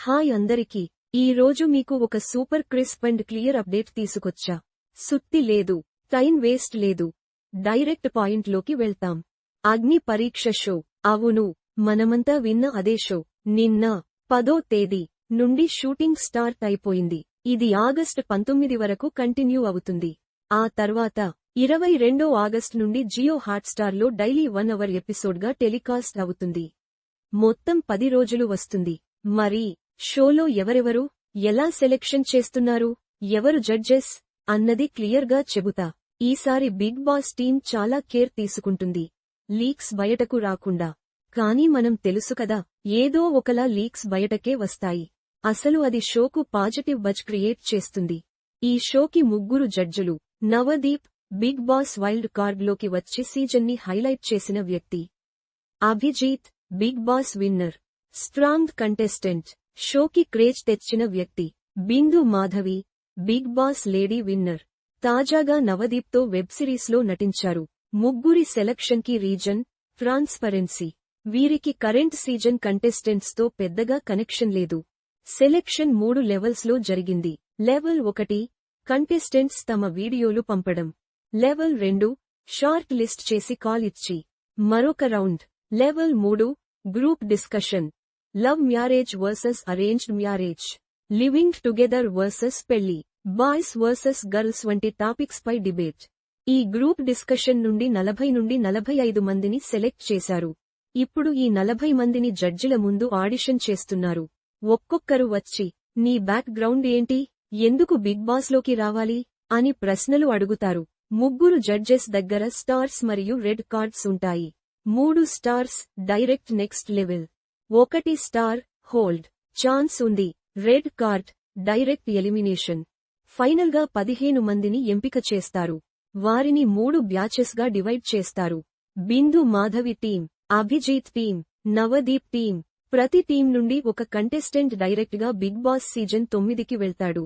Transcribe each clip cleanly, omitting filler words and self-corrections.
Hi అందరికీ, ఈ రోజు మీకు ఒక super crisp and clear update తీసుకొచ్చా. సుత్తి లేదు, టైం వేస్ట్ లేదు, డైరెక్ట్ పాయింట్లోకి వెళ్తాం. అగ్ని పరీక్ష షో. అవును, మనమంతా విన్న అదే షో. నిన్న 10వ తేదీ నుండి షూటింగ్ స్టార్ట్ అయిపోయింది. ఇది ఆగస్టు 19 వరకు కంటిన్యూ అవుతుంది. ఆ తర్వాత 22 ఆగస్టు నుండి జియో హాట్స్టార్లో డైలీ 1 అవర్ ఎపిసోడ్గా టెలికాస్ట్ అవుతుంది. మొత్తం 10 రోజులు వస్తుంది. మరి షోలో ఎవరెవరు, ఎలా సెలెక్షన్ చేస్తున్నారు, ఎవరు జడ్జెస్ అన్నది క్లియర్గా చెబుతా. ఈసారి బిగ్ బాస్ టీం చాలా కేర్ తీసుకుంటుంది, లీక్స్ బయటకు రాకుండా. కానీ మనం తెలుసు కదా, ఏదో ఒకలా లీక్స్ బయటకే వస్తాయి. అసలు అది షోకు పాజిటివ్ బజ్ క్రియేట్ చేస్తుంది. ఈ షోకి 3 జడ్జులు. నవదీప్ బిగ్ బాస్ వైల్డ్ కార్డ్లోకి వచ్చి సీజన్ని హైలైట్ చేసిన వ్యక్తి. Abhijeet Bigg Boss winner, strong contestant, షోకి క్రేజ్ తెచ్చిన వ్యక్తి. Bindu Madhavi Bigg Boss lady winner, తాజాగా నవదీప్తో వెబ్ సిరీస్లో నటించారు. ముగ్గురి సెలక్షన్కి రీజన్ ట్రాన్స్పరెన్సీ. వీరికి కరెంట్ సీజన్ కంటెస్టెంట్స్తో పెద్దగా కనెక్షన్ లేదు. సెలెక్షన్ 3 లెవెల్స్లో జరిగింది. లెవెల్ 1 కంటెస్టెంట్స్ తమ వీడియోలు పంపడం. లెవెల్ 2 షార్ట్ లిస్ట్ చేసి కాల్ ఇచ్చి మరొక round. Level 3 group discussion. Love marriage versus arranged marriage, living together versus పెళ్లి, బాయ్స్ వర్సెస్ గర్ల్స్ వంటి టాపిక్స్ పై డిబేట్. ఈ గ్రూప్ డిస్కషన్ నుండి 40 నుండి 45 మందిని సెలెక్ట్ చేశారు. ఇప్పుడు ఈ 40 మందిని జడ్జిల ముందు ఆడిషన్ చేస్తున్నారు. ఒక్కొక్కరు వచ్చి, నీ బ్యాక్ గ్రౌండ్ ఏంటి, ఎందుకు బిగ్ బాస్లోకి రావాలి అని ప్రశ్నలు అడుగుతారు. 3 జడ్జెస్ దగ్గర స్టార్స్ మరియు రెడ్ కార్డ్స్ ఉంటాయి. 3 stars direct next level, 1 star hold chance ఉంది, రెడ్ కార్డ్ డైరెక్ట్ ఎలిమినేషన్. ఫైనల్గా 15 మందిని ఎంపిక చేస్తారు. వారిని 3 బ్యాచెస్గా డివైడ్ చేస్తారు. Bindu Madhavi team, Abhijeet team, Navdeep team. ప్రతి టీం నుండి ఒక కంటెస్టెంట్ డైరెక్ట్గా బిగ్ బాస్ సీజన్ 9కి వెళ్తాడు.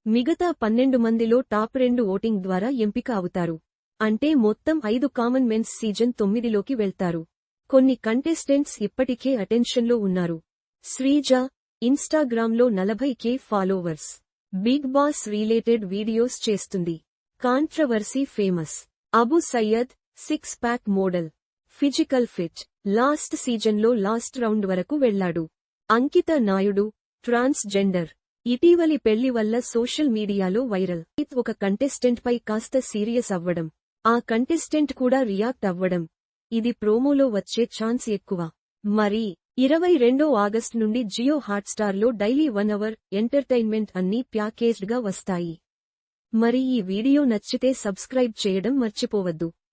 మిగతా 12 మందిలో టాప్ 2 ఓటింగ్ ద్వారా ఎంపిక అవుతారు. అంటే మొత్తం 5 కామన్ మెన్స్ సీజన్ 9లోకి వెళ్తారు. కొన్ని కంటెస్టెంట్స్ ఇప్పటికే అటెన్షన్లో ఉన్నారు. శ్రీజ ఇన్స్టాగ్రామ్లో 40K followers. Bigg Boss related videos చేస్తుంది. Controversy famous. Abu Syed 6 pack model, physical fit. Last సీజన్లో లాస్ట్ రౌండ్ వరకు వెళ్లాడు. Ankita Naidu transgender. ఇటీవలి పెళ్లి వల్ల సోషల్ మీడియాలో వైరల్. ఒక కంటెస్టెంట్ పై కాస్త సీరియస్ అవ్వడం, ఆ కంటెస్టెంట్ కూడా రియాక్ట్ అవ్వడం. ఇది ప్రోమోలో వచ్చే ఛాన్స్ ఎక్కువ. మరి 22 ఆగస్టు నుండి జియో హాట్స్టార్లో డైలీ 1 అవర్ ఎంటర్టైన్మెంట్ అన్నీ ప్యాకేజ్డ్గా వస్తాయి. మరి ఈ వీడియో నచ్చితే సబ్స్క్రైబ్ చేయడం మర్చిపోవద్దు.